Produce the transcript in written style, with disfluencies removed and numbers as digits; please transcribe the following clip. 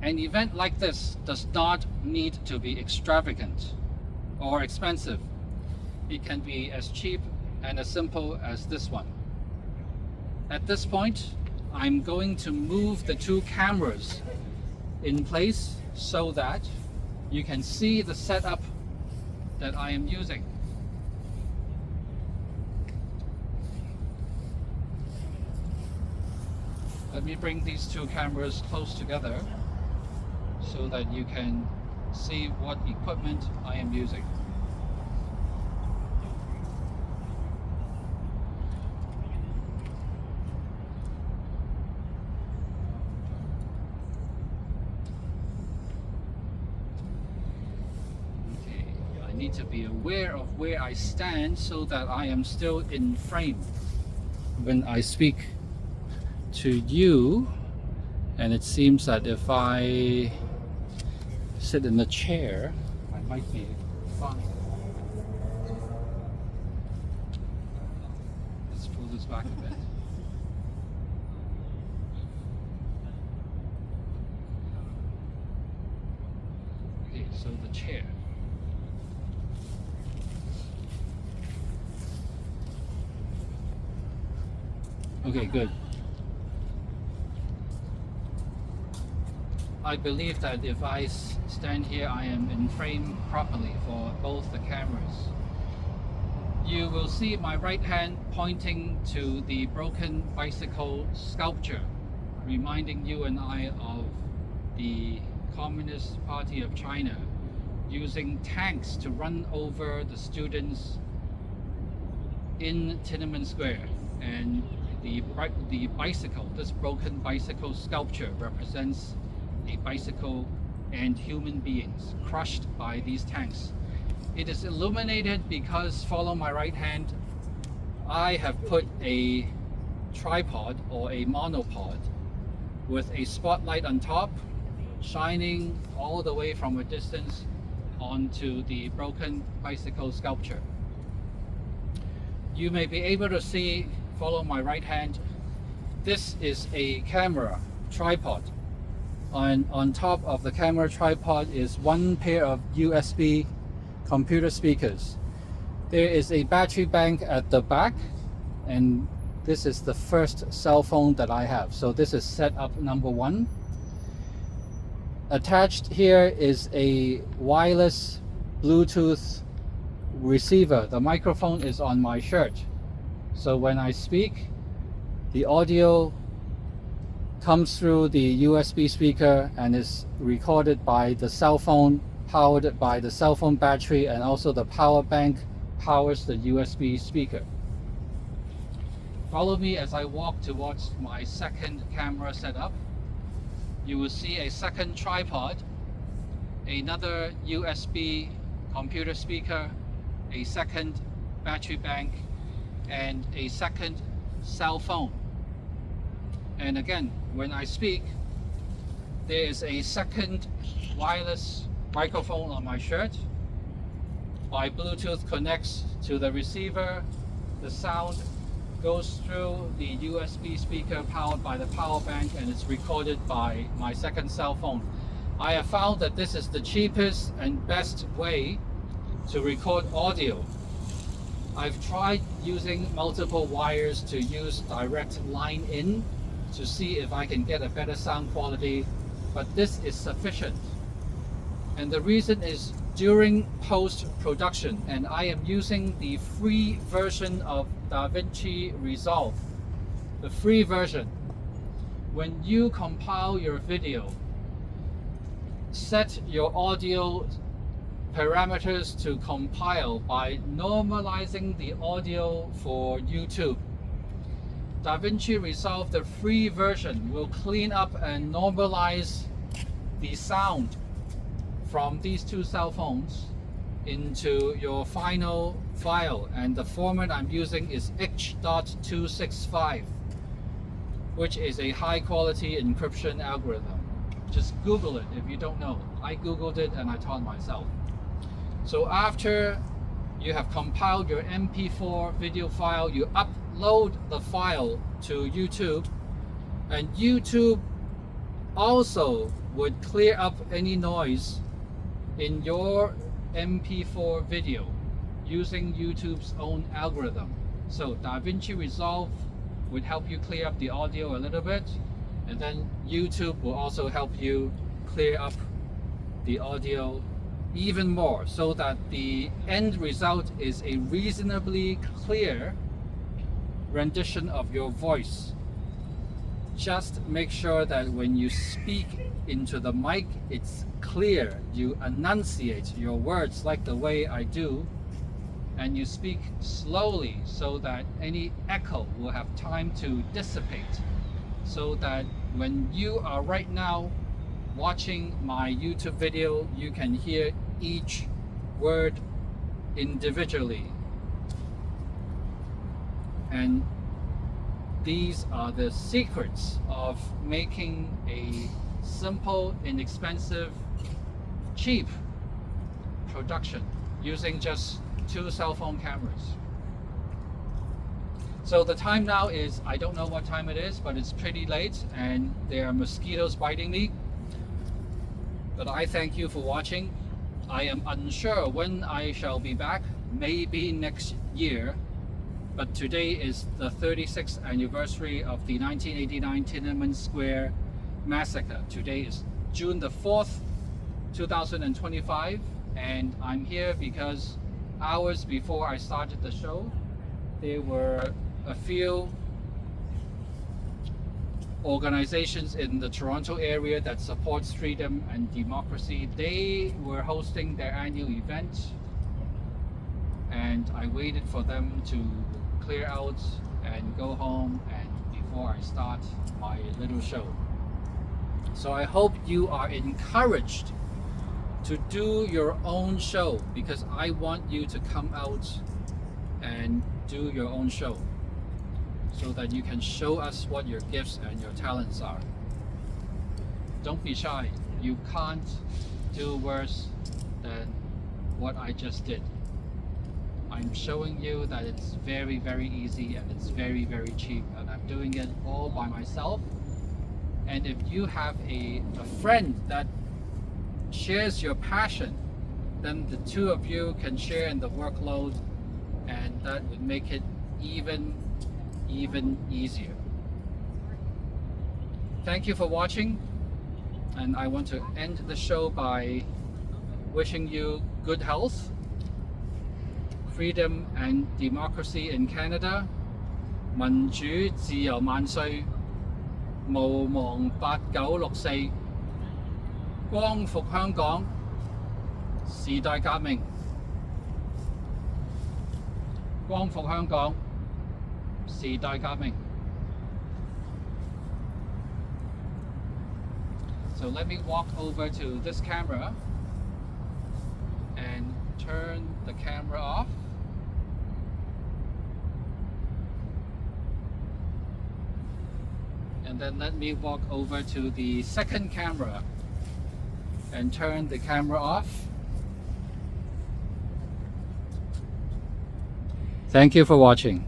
An event like this does not need to be extravagant or expensive. It can be as cheap and as simple as this one. At this point, I'm going to move the two cameras in place so that you can see the setup that I am using. Let me bring these two cameras close together so that you can see what equipment I am using. Okay, I need to be aware of where I stand so that I am still in frame when I speak to you. And it seems that if I sit in the chair, I might be fine. Let's pull this back a bit. Okay, so the chair. Okay, good. I believe that if I stand here, I am in frame properly for both the cameras. You will see my right hand pointing to the broken bicycle sculpture, reminding you and I of the Communist Party of China using tanks to run over the students in Tiananmen Square. And the bicycle, this broken bicycle sculpture, represents a bicycle and human beings crushed by these tanks. It is illuminated because, follow my right hand, I have put a tripod or a monopod with a spotlight on top, shining all the way from a distance onto the broken bicycle sculpture. You may be able to see, follow my right hand, this is a camera tripod. On top of the camera tripod is one pair of USB computer speakers. There is a battery bank at the back, and this is the first cell phone that I have. So this is setup number one. Attached here is a wireless Bluetooth receiver. The microphone is on my shirt. So when I speak, the audio comes through the USB speaker and is recorded by the cell phone, powered by the cell phone battery, and also the power bank powers the USB speaker. Follow me as I walk towards my second camera setup. You will see a second tripod, another USB computer speaker, a second battery bank, and a second cell phone. And again, when I speak, there is a second wireless microphone on my shirt. My Bluetooth connects to the receiver. The sound goes through the USB speaker powered by the power bank, and it's recorded by my second cell phone. I have found that this is the cheapest and best way to record audio. I've tried using multiple wires to use direct line in to see if I can get a better sound quality, but this is sufficient. And the reason is, during post-production, and I am using the free version of DaVinci Resolve, the free version. When you compile your video, set your audio parameters to compile by normalizing the audio for YouTube. DaVinci Resolve, the free version, will clean up and normalize the sound from these two cell phones into your final file, and the format I'm using is H.265, which is a high quality encryption algorithm. Just Google it if you don't know. I Googled it and I taught myself. So after you have compiled your MP4 video file, you upload the file to YouTube, and YouTube also would clear up any noise in your MP4 video using YouTube's own algorithm. So DaVinci Resolve would help you clear up the audio a little bit, and then YouTube will also help you clear up the audio even more, so that the end result is a reasonably clear rendition of your voice. Just make sure that when you speak into the mic, it's clear. You enunciate your words like the way I do, and you speak slowly so that any echo will have time to dissipate, so that when you are right now watching my YouTube video, you can hear each word individually. And these are the secrets of making a simple, inexpensive, cheap production using just 2 cell phone cameras. So the time now is, I don't know what time it is, but it's pretty late and there are mosquitoes biting me. But I thank you for watching. I am unsure when I shall be back, maybe next year. But today is the 36th anniversary of the 1989 Tiananmen Square Massacre. Today is June the 4th, 2025, and I'm here because hours before I started the show, there were a few organizations in the Toronto area that supports freedom and democracy. They were hosting their annual event, and I waited for them to clear out and go home and before I start my little show. So I hope you are encouraged to do your own show, because I want you to come out and do your own show so that you can show us what your gifts and your talents are. Don't be shy. You can't do worse than what I just did. I'm showing you that it's very, very easy and it's very, very cheap, and I'm doing it all by myself. And if you have a friend that shares your passion, then the two of you can share in the workload, and that would make it even easier. Thank you for watching, and I want to end the show by wishing you good health, freedom and democracy in Canada, 民主自由萬歲，毋忘8964，光復香港，時代革命，光復香港，時代革命。So let me walk over to this camera and turn the camera off. And then let me walk over to the second camera and turn the camera off. Thank you for watching.